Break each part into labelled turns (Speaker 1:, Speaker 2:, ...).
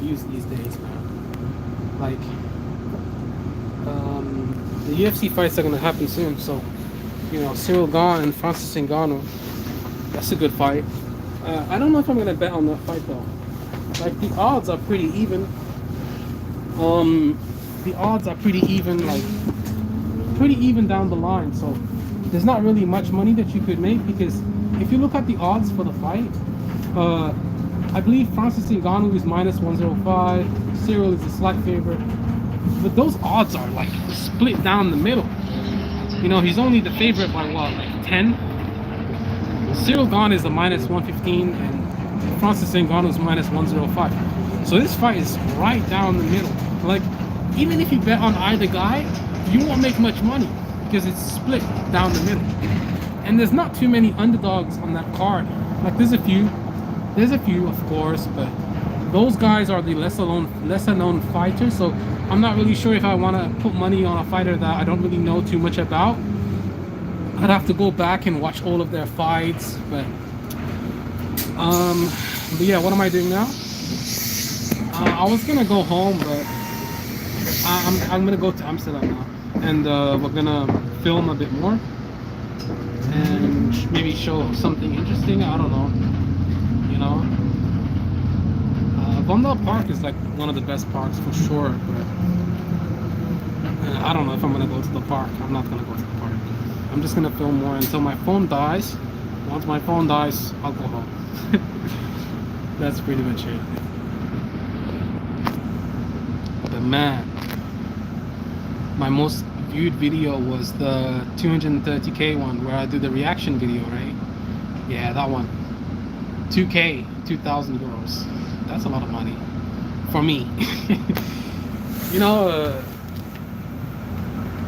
Speaker 1: pay-per-views these days, man. Like, the UFC fights are gonna happen soon, so you know, Cyril Gane and Francis Ngannou. That's a good fight. I don't know if I'm gonna bet on that fight though. Like the odds are pretty even. The odds are pretty even, like pretty even down the line. So there's not really much money that you could make because if you look at the odds for the fight, I believe Francis Ngannou is -105. Cyril is a slight favorite, but those odds are like split down the middle. You know, he's only the favorite by what, like 10? Cyril Gane is a -115 and Francis Ngannou is -105. So this fight is right down the middle. Like, even if you bet on either guy, you won't make much money because it's split down the middle. And there's not too many underdogs on that card. Like, there's a few, of course, but those guys are the lesser known fighters. So I'm not really sure if I want to put money on a fighter that I don't really know too much about. I'd have to go back and watch all of their fights, but yeah, what am I doing now? I was gonna go home, but I'm gonna go to Amsterdam now, and we're gonna film a bit more and maybe show something interesting. I don't know, you know. Vondel Park is like one of the best parks for sure, but I don't know if I'm gonna go to the park. I'm not gonna go to the park. I'm just gonna film more until my phone dies. Once my phone dies, I'll go home. That's pretty much it. But man, my most viewed video was the 230k one where I do the reaction video, right? Yeah, that one. 2k, 2,000 euros. That's a lot of money for me. You know,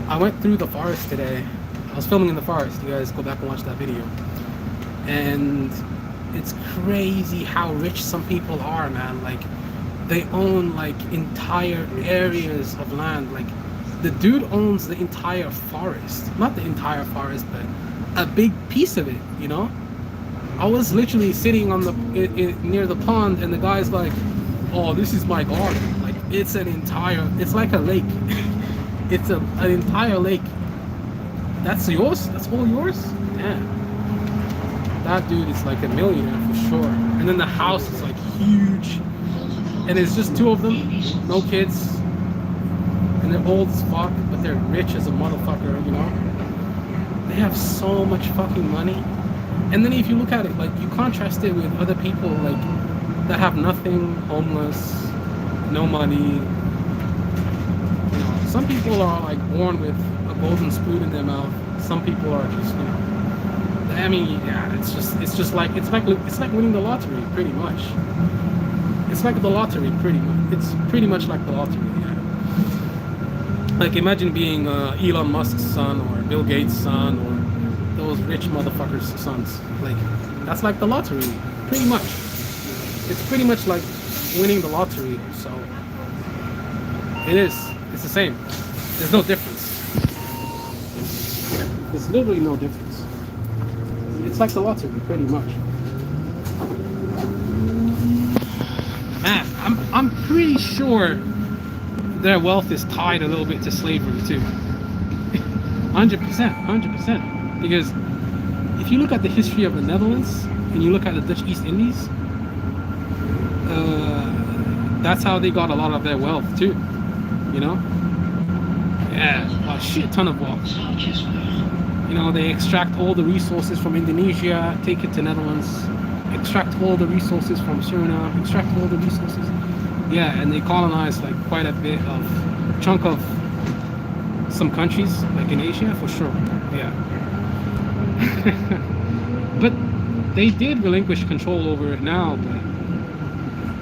Speaker 1: I went through the forest today. I was filming in the forest. You guys go back and watch that video. And it's crazy how rich some people are, man. Like, they own like entire areas of land. Like, the dude owns the entire forest. Not the entire forest, but a big piece of it, you know? I was literally sitting on the near the pond, and the guy's like, "Oh, this is my garden." Like, it's like a lake. It's an entire lake. That's yours? That's all yours? Damn. That dude is like a millionaire for sure. And then the house is like huge. And it's just two of them, no kids. And they're old as fuck, but they're rich as a motherfucker, you know? They have so much fucking money. And then if you look at it, like, you contrast it with other people, like, that have nothing, homeless, no money. You know, some people are like born with a golden spoon in their mouth. Some people are just, you know, I mean, yeah, it's like winning the lottery, pretty much. It's like the lottery, pretty much. It's pretty much like the lottery, yeah. Like, imagine being Elon Musk's son or Bill Gates' son or those rich motherfuckers' sons. Like, that's like the lottery, pretty much. It's pretty much like winning the lottery, so it is. It's the same. There's no difference. There's literally no difference. It's like the lottery, pretty much. Man, I'm pretty sure their wealth is tied a little bit to slavery too. 100%. Because if you look at the history of the Netherlands and you look at the Dutch East Indies, that's how they got a lot of their wealth too, you know? Yeah, a shit ton of wealth. You know, they extract all the resources from Indonesia, take it to Netherlands, extract all the resources from Suriname, extract all the resources. Yeah, and they colonize like quite a bit of chunk of some countries, like in Asia, for sure. Yeah. But they did relinquish control over it now,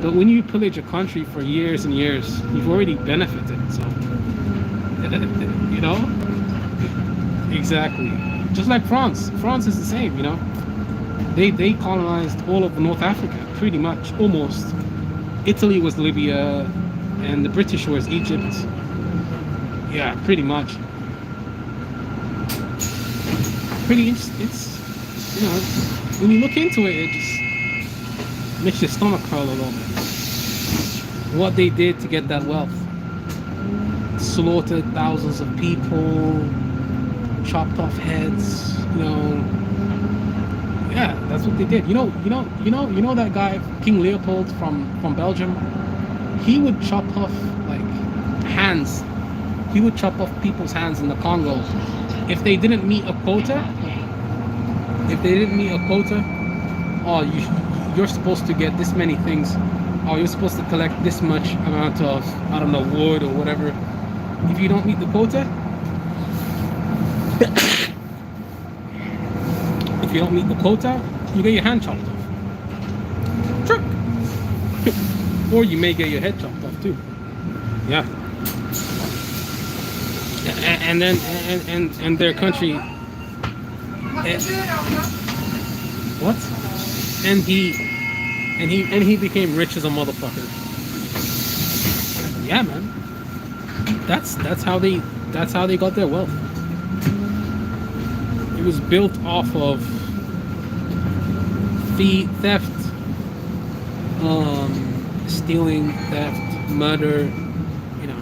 Speaker 1: but when you pillage a country for years and years, you've already benefited, so you know. Exactly. Just like France. France is the same, you know. They colonized all of North Africa, pretty much, almost. Italy was Libya, and the British was Egypt. Yeah, pretty much. Pretty interesting. It's, you know, when you look into it, it just makes your stomach curl a little bit. what they did to get that wealth. Slaughtered thousands of people, chopped off heads, you know. Yeah, that's what they did. You know that guy, King Leopold from Belgium? He would chop off like hands. He would chop off people's hands in the Congo. If they didn't meet a quota, oh, you're supposed to get this many things. Oh, you're supposed to collect this much amount of, I don't know, wood or whatever. If you don't meet the quota, if you don't meet the quota, you get your hand chopped off. Sure. Or you may get your head chopped off too. Yeah. And then and their country. What? And he became rich as a motherfucker. Yeah, man. That's how they got their wealth. It was built off of theft, stealing, theft, murder, you know.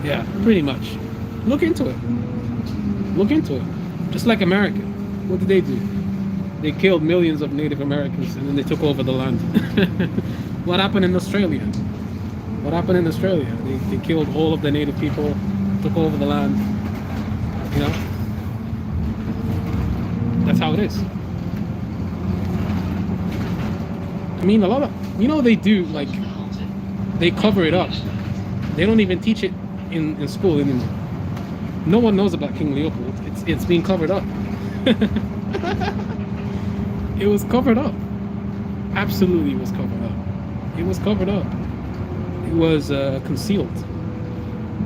Speaker 1: Yeah, pretty much. Look into it. Just like America. What did they do? They killed millions of Native Americans and then they took over the land. What happened in Australia? They killed all of the Native people, took over the land. You know? That's how it is. I mean, a lot of, they do, like, they cover it up. They don't even teach it in school anymore. No one knows about King Leopold. It's being covered up. It was covered up. Absolutely was covered up. It was covered up. It was concealed.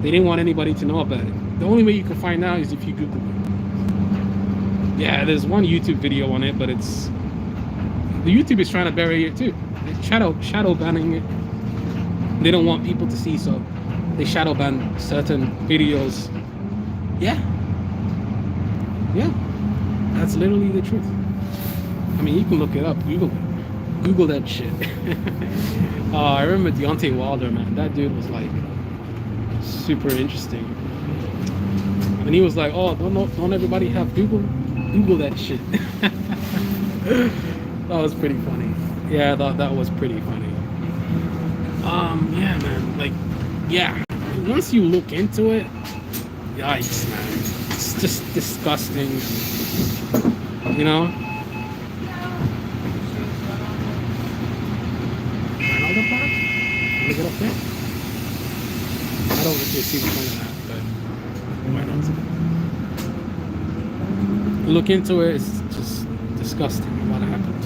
Speaker 1: They didn't want anybody to know about it. The only way you can find out is if you Google it. Yeah, there's one YouTube video on it, but the YouTube is trying to bury it too. They're shadow banning it. They don't want people to see, so they shadow ban certain videos. Yeah, that's literally the truth. I mean, you can look it up. Google that shit. I remember Deontay Wilder, man. That dude was like super interesting. And he was like, "Oh, don't everybody have Google? Google that shit." That was pretty funny. Yeah, that was pretty funny. Yeah, man. Like, yeah. Once you look into it, yikes, man. It's just disgusting. You know? Ronaldo Park? Wanna get up there? I don't really see the point of that, but why not? Look into it, it's just disgusting what happened.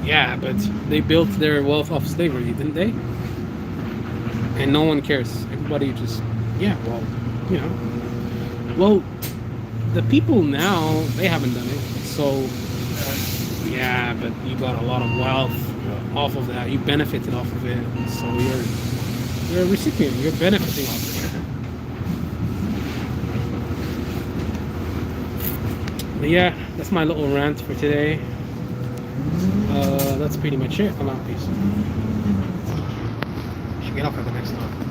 Speaker 1: Yeah, but they built their wealth off slavery, didn't they? And no one cares. Everybody just, yeah, well, well, the people now, they haven't done it. So, yeah, but you got a lot of wealth off of that. You benefited off of it. So you're a recipient. You're benefiting off of it. But yeah, that's my little rant for today. That's pretty much it. I'm out. Peace. Should get off at the next one.